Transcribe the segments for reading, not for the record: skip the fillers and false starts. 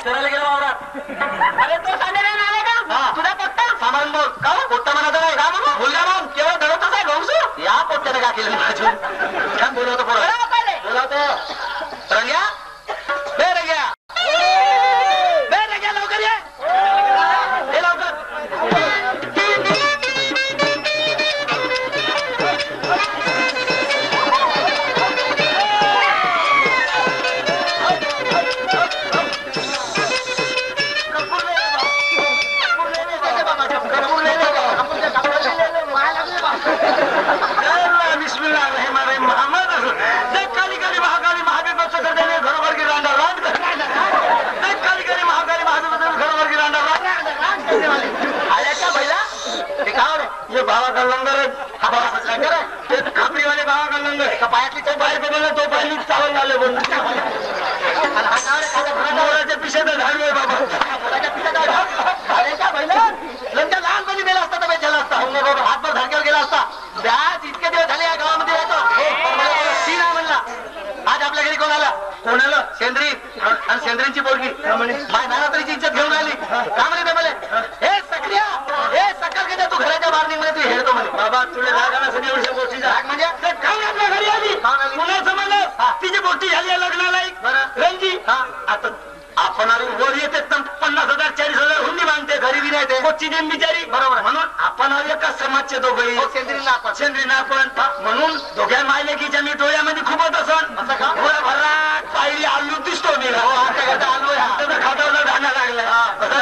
फिरायला गेला वावरात. अरे तो सांगेल आले का तुझा पोट्टा सामान बोल का पोट्टा म्हणत नाही का म्हणून मुलगा म्हणून केवळ धरतच आहे भाऊ या पोट्ट्याने का केलं माझ्या छान बोलवतो बोलवतो रंग्या बे रंग्या बे रंग्या लवकर ये लवकर बाबा का लंगर खापरी वाले बाबा का लंगर का पायातली तो बाहेर बदलला तो पाहिली चावल आले बोल मोराच्या पिशेत झाडलोय बाबा लंका लहानपणी गेला असता तर झाला असता हातभर धारक्यावर गेला असता व्याज इतके दिवस झाले या गावामध्ये राहतो ती ना म्हणला आज आपल्या घरी कोणाला कोणाला सेंद्री आणि सेंद्रींची पोरगी माय नानातरीची इज्जत घेऊन आली का म्हणे मला हे सक्रिया हे सकाळ घेता तू घराच्या बाहेर निघ तू हेरतो म्हणे बाबा तुला राग आला सगळ्या एवढ्या गोष्टीचा राग म्हणजे खाऊन आपल्या घरी आली पुन्हा समजलं तिची गोष्टी झाली लग्नाला रंजी आता आपण वर येते 50,000 40,000 हुंडी मागते घरी नाही ते कोची देन बिचारी बरोबर म्हणून आपण एका समाजचे दोघे सेंद्रीना आपण म्हणून दोघ्या मायलेकीच्या मी डोळ्यामध्ये खूपच असन असं का भराट पायरी आलू दिसतो मी आलू खाटावला धाना लागला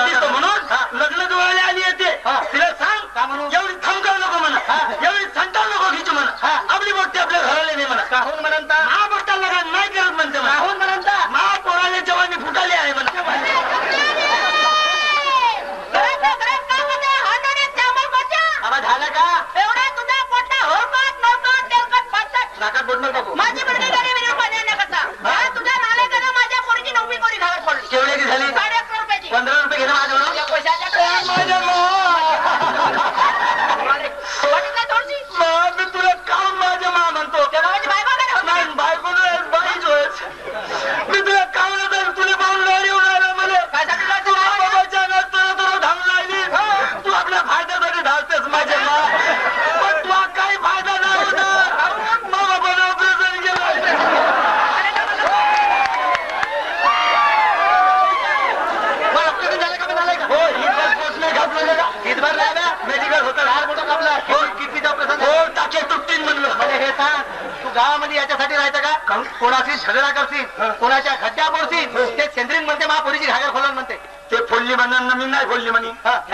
दिसतो म्हणून लग्न डोळ्याला आली येते तिला सांग का म्हणून एवढी थमकाव नको म्हणा एवढी थंटाव नको खिचू म्हणा आपली बोट्टी आपल्या घराला नाही म्हणा काहून म्हणता महाबोट्टा लगा नाही करत म्हणते काहून म्हणता महापोराले जवानी फुटाली आहे म्हणा झालं का एवढा तुझा पोट्टा हो नाकात बोटणार बाबू माझी मुलगी तुझ्या नाले करा माझ्या पोरीची 9वी कोरी घालत पडली केवढी झाली 11.5 रुपयाची 15 रुपये घेणं माझ्यावर या पैशाच्या मी तुला काम माझ्या मा म्हणतो नाही बायको बाईच होयच मी तुला काम तुला पाहून गाडी उडायला मला बाबाच्या नसतं धावून लागली तू आपल्या फायद्यासाठी धावतेस माझ्या मा पण तुला काही फायदा नाही होता मामा पण ऑपरेशन केलं ऑपरेशन झालं का झालंय का हो हितभर नाही ना मेडिकल होतं लहान मोठं कापला हो किडनीचं ऑपरेशन हो टाके तुटतील म्हणलं मला हे सांग तू गावामध्ये याच्यासाठी राहायचं का कोणाशी झगडा करशील कोणाच्या खड्ड्या पडशील ते सेंद्रीन म्हणते महापुरीची घागर खोलन म्हणते ते फोडली म्हणून मी नाही फोडली म्हणे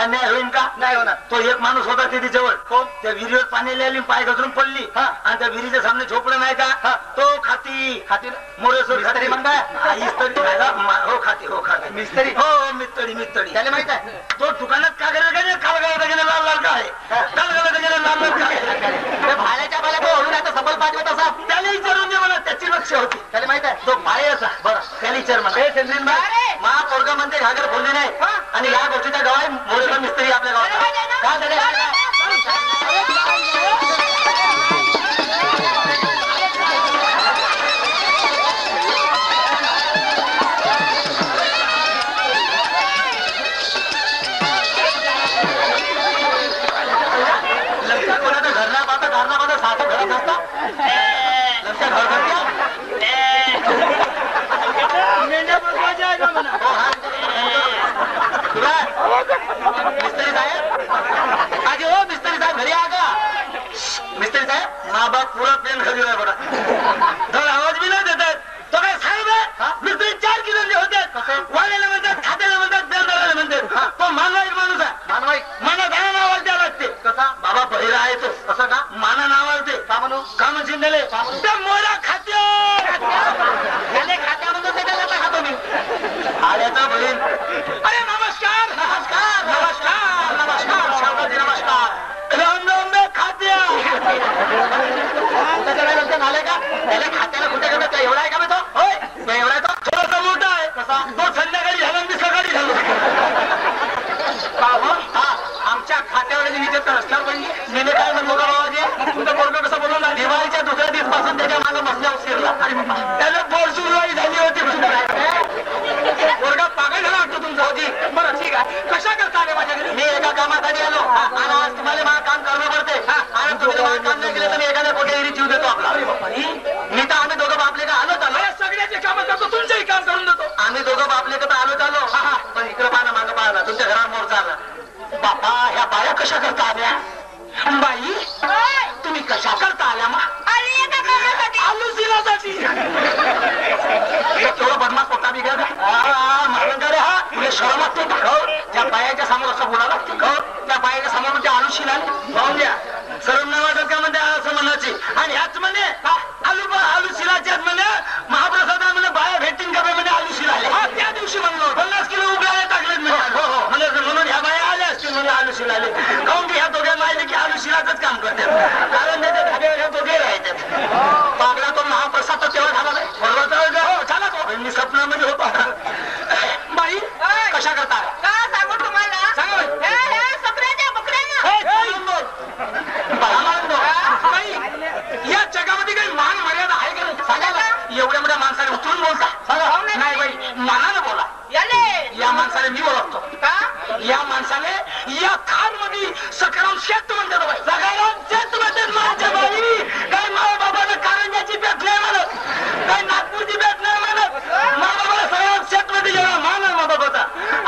न्याय होईल का नाही होणार तो एक माणूस होता तिथे जवळ त्या विहिरीवर पाणी आली पाय घसरून पडली आणि त्या विहिरीच्या सामने झोपडं नाही का तो खाती मोरेश्वर खात्री म्हणताय हो खाती हो खाती मिस्त्री हो मिस्तडी त्याला माहित आहे तो दुकानात का गेला कालगाला गेला लाल लाल काय कालगाला गेला लाल लाल काय भाड्याच्या बाला तो हळून आता सबल पाठवत असा त्याला विचारून दे मला त्याची लक्ष होती त्याला माहित आहे तो पायाचा बरं त्याला विचार म्हणा सेंद्रीन महापोरग म्हणते घागर फोडली नाही आणि या गोष्टीचा गाव आहे मोरेश्वर मिस्त्री आपल्या गावात मिस्त्री साहेब घरी आ का मिस्त्री साहेब माँ बाप पूरा प्लेन खरीद रहा बड़ा धड आवाज भी नाही देतात तो काय साहेब आहे मिस्त्री 4 किलोचे होते वाल्याला म्हणतात खात्याला म्हणतात बेलदाराला म्हणतात तो मानवाईक माणूस आहे माना गाणं नावाला द्यावं लागते कसा बाबा पहिला आहे तो कसं का माना नावालते का म्हणू का म्हणशील दिले त्या मोरा खात्या खात्या म्हणतो त्याला आता खातो मी आल्याचा बहीण अरे नमस्कार नमस्कार नमस्कार नमस्कार शाबाजी नमस्कार राम राम खात्या झाले का त्याला खात्याला कुठे गेलं त्या एवढा आहे का तो होय त्या एवढा तो थोडासा मोठा आहे कसा तो संध्याकाळी झाला मी सकाळी झालो आमच्या खात्यावर विचारत रस्त्यावर पण मी काय म्हणतो का बाबाजी तुमचा पोरगा कसा बोलवला दिवाळीच्या दुसऱ्या दिवसापासून त्याच्या मागं बसल्यावर शिरला त्याला बोरसुरवाई झाली होती पोरगा पागल झाला कशा करता आले माझ्या घरी? मी एका कामासाठी आलो आणि आज तुम्हाला मला काम करणं पडते आणि तुम्ही मला काम नाही केलं तर मी एखाद्या कोट्यागिरी जीव देतो आपला. मी तर आम्ही दोघं बापले का आलोच आलो. सगळ्याचे काम करतो, तुमचंही काम करून देतो. आम्ही दोघं बापले का तर आलोच आलो. पण इकडे पाहा मागं पाहा तुमच्या घरामोर चालला. बापा ह्या बाया कशा करता आल्या? बाई तुम्ही कशा करता आल्या मग? आलू सिलासाठी केवढं बदमाश पोटा बिघड रे हा तुला शरम वाटते का? त्या बायाच्या समोर असं बोला लागते त्या बायाच्या समोर म्हणजे आलू शिलाले पाहून द्या. शरम नाही वाटत का म्हणते असं म्हणायची आणि ह्याच म्हणे आलू शिलाचे म्हणे महाप्रसाद म्हणे बाया भेटतील का म्हणे आलू शिलाले. त्या दिवशी म्हणलो 50 किलो उघडायला टाकलेत म्हणजे म्हणून ह्या बाया आल्या असतील म्हणून आलू शिलाले. काहून की ह्या दोघ्या माहिती की आलू शिलाचंच काम करतात कारण त्याच्या धाब्यावर ह्या दोघे राहतात. पागला तो महाप्रसाद तर तेव्हा झाला नाही झाला तो मी स्वप्नामध्ये होतो. बाई कशा करता सांगू तुम्हाला या जगामध्ये काही मान मर्यादा आहे का नाही? सांगा ना. एवढ्या मोठ्या माणसाने उचलून बोलता सांगा नाही बाई मानानं बोला. या माणसाने मी ओळखतो या माणसाने या थार मध्ये सकाराम शेत म्हणतात बाई सकाराम शेत म्हणतात माझ्या बाई. काही मावा बाबाला कारंजाची भेट नाही म्हणत काही नागपूरची भेट नाही म्हणत मा बाबाला सकाराम शेत मध्ये गेला मान आहे मा बाबाचा.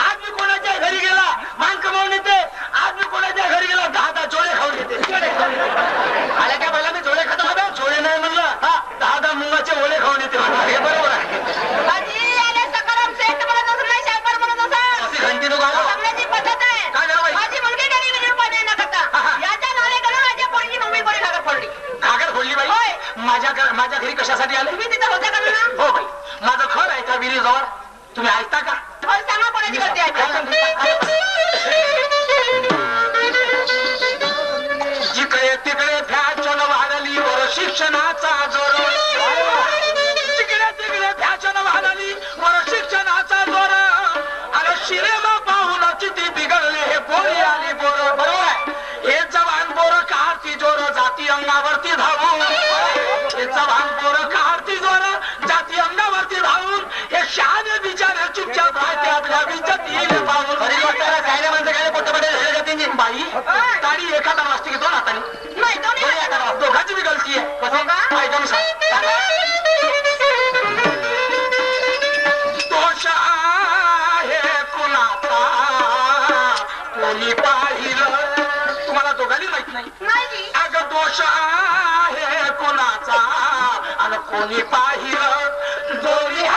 आज मी कोणाच्या घरी गेला मान कमावून येते. आज मी कोणाच्या घरी गेला 10 जोडे खाऊन येते. आल्या काय पहिला मी जोडे खातो का? जोडे नाही म्हणलं 10 मुंगाचे ओळे खाऊन येते म्हणलं. हे बरोबर आहे. घंटी नको सांगण्याची पद्धत आहे. काय झालं बाई? माझी मुलगी गेली विजय पाणी न करता याच्या नाले गेलो माझ्या पोरीची मम्मी कोणी घागर फोडली. घागर फोडली बाई? होय. माझ्या घरी कशासाठी आले? तुम्ही तिथं होते का ना? हो बाई माझं घर आहे का विहिरीजवळ? तुम्ही ऐकता का? होय, सांगा कोणाची गलती आहे. जिकडे तिकडे फॅशन वाढली वर शिक्षणाचा जोर. जिकडे तिकडे फॅशन वाढली वर शिक्षणाचा जोर. अरे शिरेमा पाहून किती बिघडले हे पोरी आली बोर. बरोबर आहे. हे जवान बोर काढती जोर जाती अंगावरती धावून. हे जवान बोर काढती जोर जाती अंगावरती धावून. हे शहाणे बिचारे चुपचाप राहते आपल्या विचार पाहून. खरी वाटतं काय म्हणतं काय पोटपडे झाले बाई ताडी एखादा वाजते की 2 हाताने नाही दोघांची बी गलती आहे. कसं दोष आहे कुणाचा कोणी पाहिलं? तुम्हाला दोघांनी माहित नाही. अगं दोष आहे कुणाचा आणि कोणी पाहिलं? दोन्ही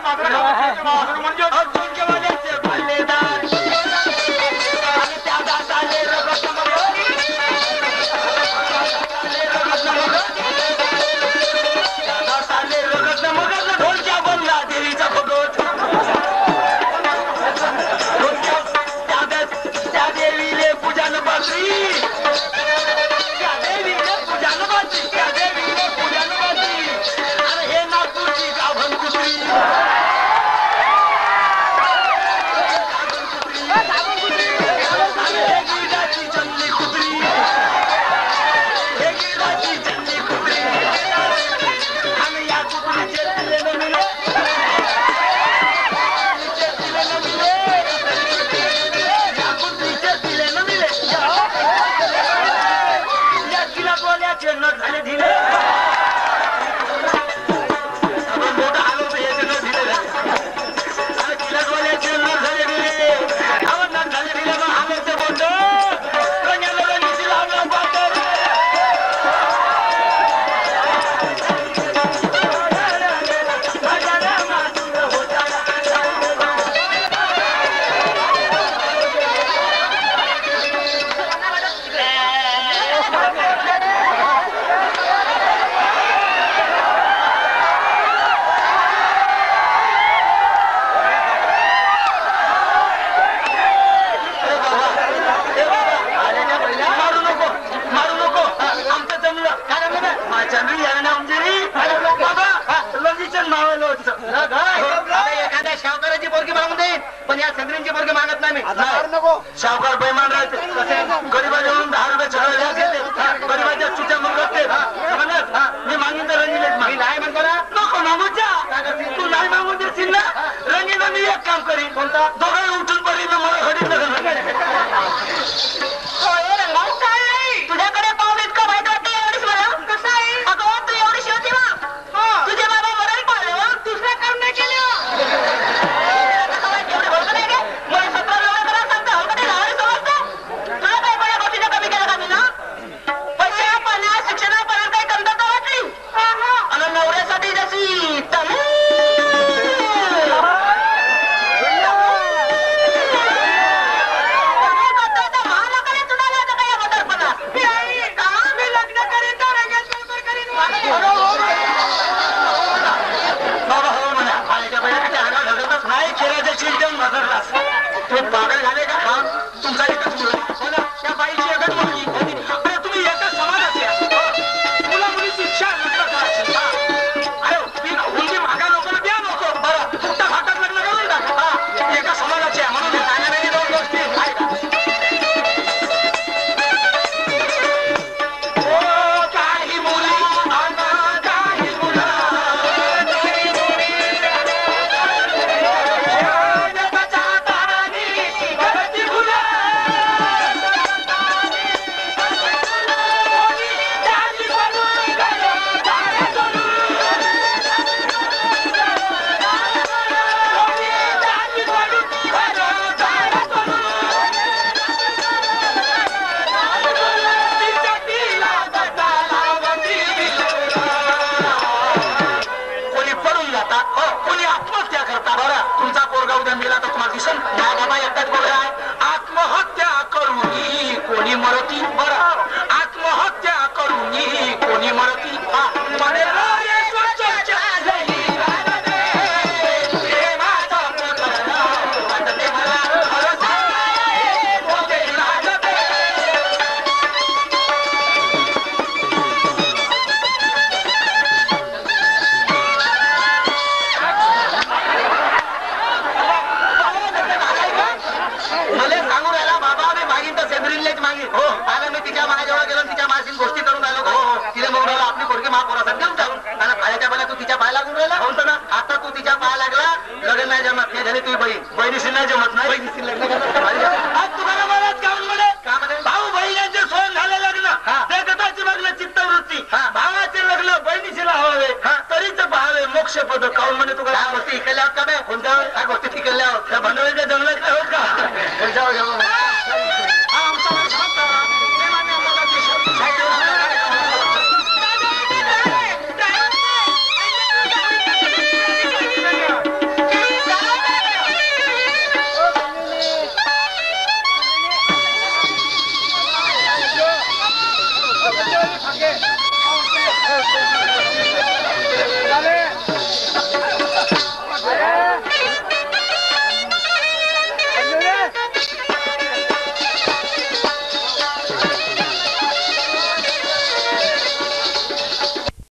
भारी मात्र म्हणजे झुणकेवाल्याचे भालेदार आणि त्या दाताले रगत मग ढोलक्या बनला देवीचा भगवत त्या देवीले पूजा न बाजरी त्या देवीले पूजा न बाजरी त्या देवीले पूजा न बाजरी आणि हे नागपूरची गाभण कुत्री हे गिरडाची जंगली कुत्री हे गिरडाची जंगली कुत्री आणि या कुत्रीचे तिले न मिळे नट झाले ढिले आपण मोठं आलो तर याचे नट ढिले झाले किल्लाटवाल्याचे नट झाले ढिले आपण नट झाले ढिले मग आलो ते बोलतो रंगाला रंगीची लावलं पाहतो एखाद्या शावकाराची पोरगी मागून देईन पण या चंद्रींची पोरगी मागत नाही मी शावकार बैमान राहते गरीबाच्या म्हणून 10 रुपये चढवले घेते गरीबाच्या चुट्या म्हणत मी मागीन तर रंगीलेच मी नाही म्हणतो ना नको मागूच्या तू नाही मागून देशील ना रंगीला मी एक काम करीन कोणता दोघं उठून पडीन मला हडीत तुझ्याकडे पाहून इतकं वाईट वाटतं एवढीच मला कसं आहे अगं तू एवढी शिवते मग तुझे बाबा मरण पाहिलं दुसरं काम नाही केलं पागल झाले का तुमचा एकच मुलगा त्या बाईची एकच मुलगी अरे तुम्ही एकच समाजाचे मुला मुलीची इच्छा अरे हुंडी मागा नको द्या नको बरं फुट्टा फाटात लग्न करून टाका एका समाजाचे आहे म्हणून नाण्याने 2 गोष्टी काही मुली काही मुलं आत्महत्या करून कोणी मरती बरं आत्महत्या करून कोणी मरती बहिणीशी नाही जमत नाही तुम्हाला मलाच गावांमध्ये भाऊ बहिणींचे सोन झाले लग्न ते गटाची लग्न चित्तवृत्ती भावाचे लग्न बहिणीशी लावावे तरीच पाहावे मोक्ष पद काऊन म्हणे तू काय गोष्टी इकडल्या आहोत का कोणत्या काय गोष्टी तिकडल्या आहोत त्या भंडवळीच्या जंगलात